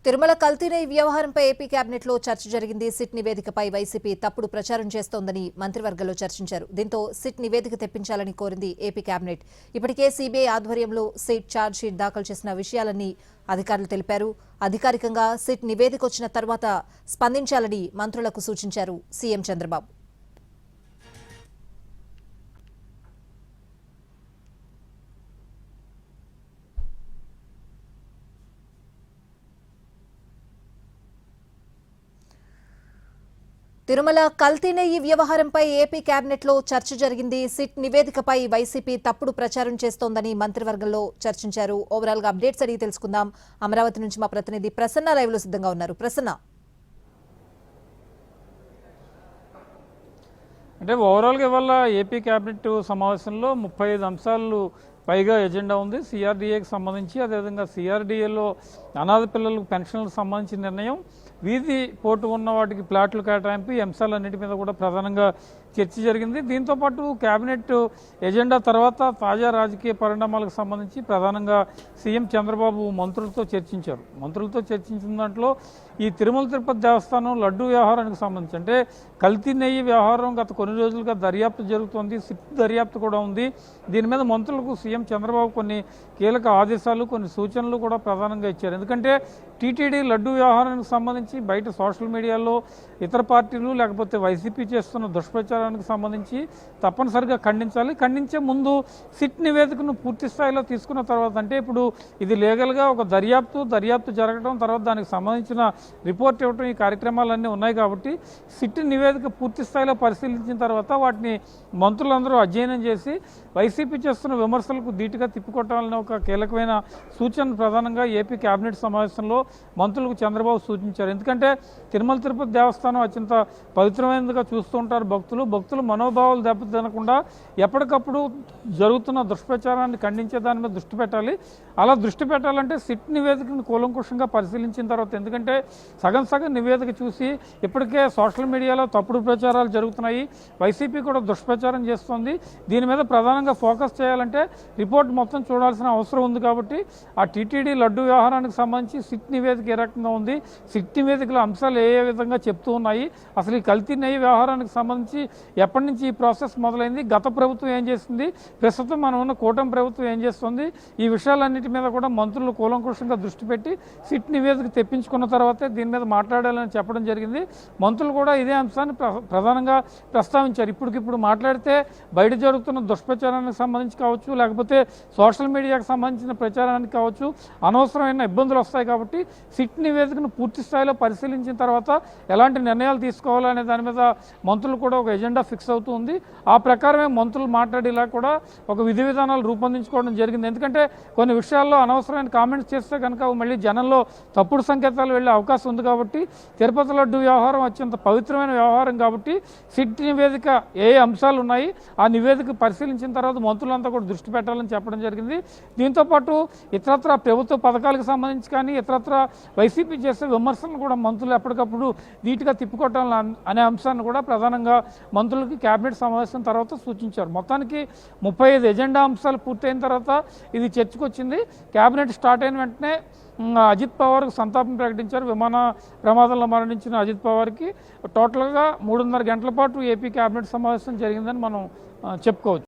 తిరుమల కల్తీ వ్యవహారంపై ఏపీ కేబినెట్లో చర్చ జరిగింది. సిట్ నివేదికపై వైసీపీ తప్పుడు ప్రచారం చేస్తోందని మంత్రివర్గంలో చర్చించారు. దీంతో సిట్ నివేదిక తెప్పించాలని కోరింది ఏపీ కేబినెట్. ఇప్పటికే సీబీఐ ఆధ్వర్యంలో సిట్ ఛార్జ్ షీట్ దాఖలు చేసిన విషయాలన్నీ అధికారులు తెలిపారు. అధికారికంగా సిట్ నివేదిక వచ్చిన తర్వాత స్పందించాలని మంత్రులకు సూచించారు సీఎం చంద్రబాబు. తిరుమల కల్తీ నెయ్యి వ్యవహారంపై ఏపీ కేబినెట్లో చర్చ జరిగింది. సిట్ నివేదికపై వైసీపీ తప్పుడు ప్రచారం చేస్తోందని మంత్రివర్గంలో చర్చించారు. ఓవరాల్ గా అప్డేట్స్ అడిగి తెలుసుకుందాం. అమరావతి నుంచి మా ప్రతినిధి ప్రసన్న లైవ్ లో సిద్ధంగా ఉన్నారు. ప్రసన్న, అంటే ఓవరాల్గా ఇవాళ ఏపీ కేబినెట్ సమావేశంలో 35 అంశాలు పైగా ఎజెండా ఉంది. సిఆర్డీఏకి సంబంధించి, అదేవిధంగా సిఆర్డీఏలో అనాథ పిల్లలకు పెన్షన్లకు సంబంధించిన నిర్ణయం, వీధి పోటు ఉన్న వాటికి ప్లాట్లు కేటాయింపు, ఈ అంశాలన్నిటి మీద కూడా ప్రధానంగా చర్చ జరిగింది. దీంతోపాటు కేబినెట్ ఎజెండా తర్వాత తాజా రాజకీయ పరిణామాలకు సంబంధించి ప్రధానంగా సీఎం చంద్రబాబు మంత్రులతో చర్చించారు. మంత్రులతో చర్చించిన దాంట్లో ఈ తిరుమల తిరుపతి దేవస్థానం లడ్డు వ్యవహారానికి సంబంధించి, అంటే కల్తీ నెయ్యి వ్యవహారం గత కొన్ని రోజులుగా దర్యాప్తు జరుగుతోంది. సిట్ దర్యాప్తు కూడా ఉంది. దీని మీద మంత్రులకు సీఎం చంద్రబాబు కొన్ని కీలక ఆదేశాలు, కొన్ని సూచనలు కూడా ప్రధానంగా ఇచ్చారు. ఎందుకంటే టీటీడీ లడ్డు వ్యవహారానికి సంబంధించి బయట సోషల్ మీడియాలో ఇతర పార్టీలు లేకపోతే వైసీపీ చేస్తున్న దుష్ప్రచారానికి సంబంధించి తప్పనిసరిగా ఖండించాలి. ఖండించే ముందు సిట్ నివేదికను పూర్తి స్థాయిలో తీసుకున్న తర్వాత, అంటే ఇప్పుడు ఇది లీగల్గా ఒక దర్యాప్తు జరగడం, తర్వాత దానికి సంబంధించిన రిపోర్ట్ ఇవ్వడం, ఈ కార్యక్రమాలన్నీ ఉన్నాయి కాబట్టి సిట్ నివేదిక పూర్తి స్థాయిలో పరిశీలించిన తర్వాత వాటిని మంత్రులందరూ అధ్యయనం చేసి వైసీపీ చేస్తున్న విమర్శలకు ధీటుగా తిప్పికొట్టాలని ఒక కీలకమైన సూచన ప్రధానంగా ఏపీ కేబినెట్ సమావేశంలో మంత్రులకు చంద్రబాబు సూచించారు. ఎందుకంటే తిరుమల తిరుపతి దేవస్థానం అత్యంత పవిత్రమైనదిగా చూస్తూ ఉంటారు భక్తులు మనోభావాలు దెబ్బతినకుండా ఎప్పటికప్పుడు జరుగుతున్న దుష్ప్రచారాన్ని ఖండించే దాని మీద దృష్టి పెట్టాలి. అలా దృష్టి పెట్టాలంటే సిట్ నివేదికను కూలంకుషంగా పరిశీలించిన తర్వాత, ఎందుకంటే సగం నివేదిక చూసి ఇప్పటికే సోషల్ మీడియాలో తప్పుడు ప్రచారాలు జరుగుతున్నాయి, వైసీపీ కూడా దుష్ప్రచారం చేస్తోంది. దీని మీద ప్రధానంగా ఫోకస్ చేయాలంటే రిపోర్ట్ మొత్తం చూడాల్సిన అవసరం ఉంది. కాబట్టి ఆ టీటీడీ లడ్డు వ్యవహారానికి సంబంధించి సిట్ నివేదిక ఏ రకంగా ఉంది, సిట్ నివేదికల అంశాలు ఏ విధంగా చెప్తూ ఉన్నాయి, అసలు ఈ కల్తీ నెయ్యి వ్యవహారానికి సంబంధించి ఎప్పటి నుంచి ఈ ప్రాసెస్ మొదలైంది, గత ప్రభుత్వం ఏం చేస్తుంది, ప్రస్తుతం మనం ఉన్న కూటమి ప్రభుత్వం ఏం చేస్తుంది, ఈ విషయాలన్నిటి మీద కూడా మంత్రులు కూలంకుషంగా దృష్టి పెట్టి సిట్ నివేదిక తెప్పించుకున్న తర్వాతే దీని మీద మాట్లాడాలని చెప్పడం జరిగింది. మంత్రులు కూడా ఇదే అంశాన్ని ప్రధానంగా ప్రస్తావించారు. ఇప్పటికిప్పుడు మాట్లాడితే బయట జరుగుతున్న దుష్ప్రచారానికి సంబంధించి కావచ్చు, లేకపోతే సోషల్ మీడియాకు సంబంధించిన ప్రచారానికి కావచ్చు, అనవసరమైన ఇబ్బందులు వస్తాయి. కాబట్టి సిట్ నివేదికను పూర్తి స్థాయిలో పరిశీలించిన తర్వాత ఎలాంటి నిర్ణయాలు తీసుకోవాలనే దాని మీద మంత్రులు కూడా ఒక ఎజెండా ఫిక్స్ అవుతూ ఉంది. ఆ ప్రకారమే మంత్రులు మాట్లాడేలా కూడా ఒక విధి విధానాలు రూపొందించుకోవడం జరిగింది. ఎందుకంటే కొన్ని విషయాల్లో అనవసరమైన కామెంట్స్ చేస్తే కనుక మళ్ళీ జనంలో తప్పుడు సంకేతాలు వెళ్ళే అవకాశం ఉంది. కాబట్టి తిరుపతి లడ్డు వ్యవహారం అత్యంత పవిత్రమైన వ్యవహారం కాబట్టి సిట్ నివేదిక ఏ అంశాలు ఉన్నాయి ఆ నివేదిక పరిశీలించిన తర్వాత మంత్రులంతా కూడా దృష్టి పెట్టాలని చెప్పడం జరిగింది. దీంతోపాటు ఇతరత్ర ప్రభుత్వ పథకాలకు సంబంధించి కానీ ఇతరత్ర వైసీపీ చేసే విమర్శలను కూడా మంత్రులు ఎప్పటికప్పుడు నీట్గా తిప్పికొట్టాలని అనే అంశాన్ని కూడా ప్రధానంగా మంత్రులకి కేబినెట్ సమావేశం తర్వాత సూచించారు. మొత్తానికి 35 ఎజెండా అంశాలు పూర్తయిన తర్వాత ఇది చర్చకు వచ్చింది. కేబినెట్ స్టార్ట్ అయిన వెంటనే అజిత్ పవార్కు సంతాపం ప్రకటించారు. విమాన ప్రమాదంలో మరణించిన అజిత్ పవార్కి టోటల్గా 3.5 గంటల పాటు ఏపీ కేబినెట్ సమావేశం జరిగిందని మనం చెప్పుకోవచ్చు.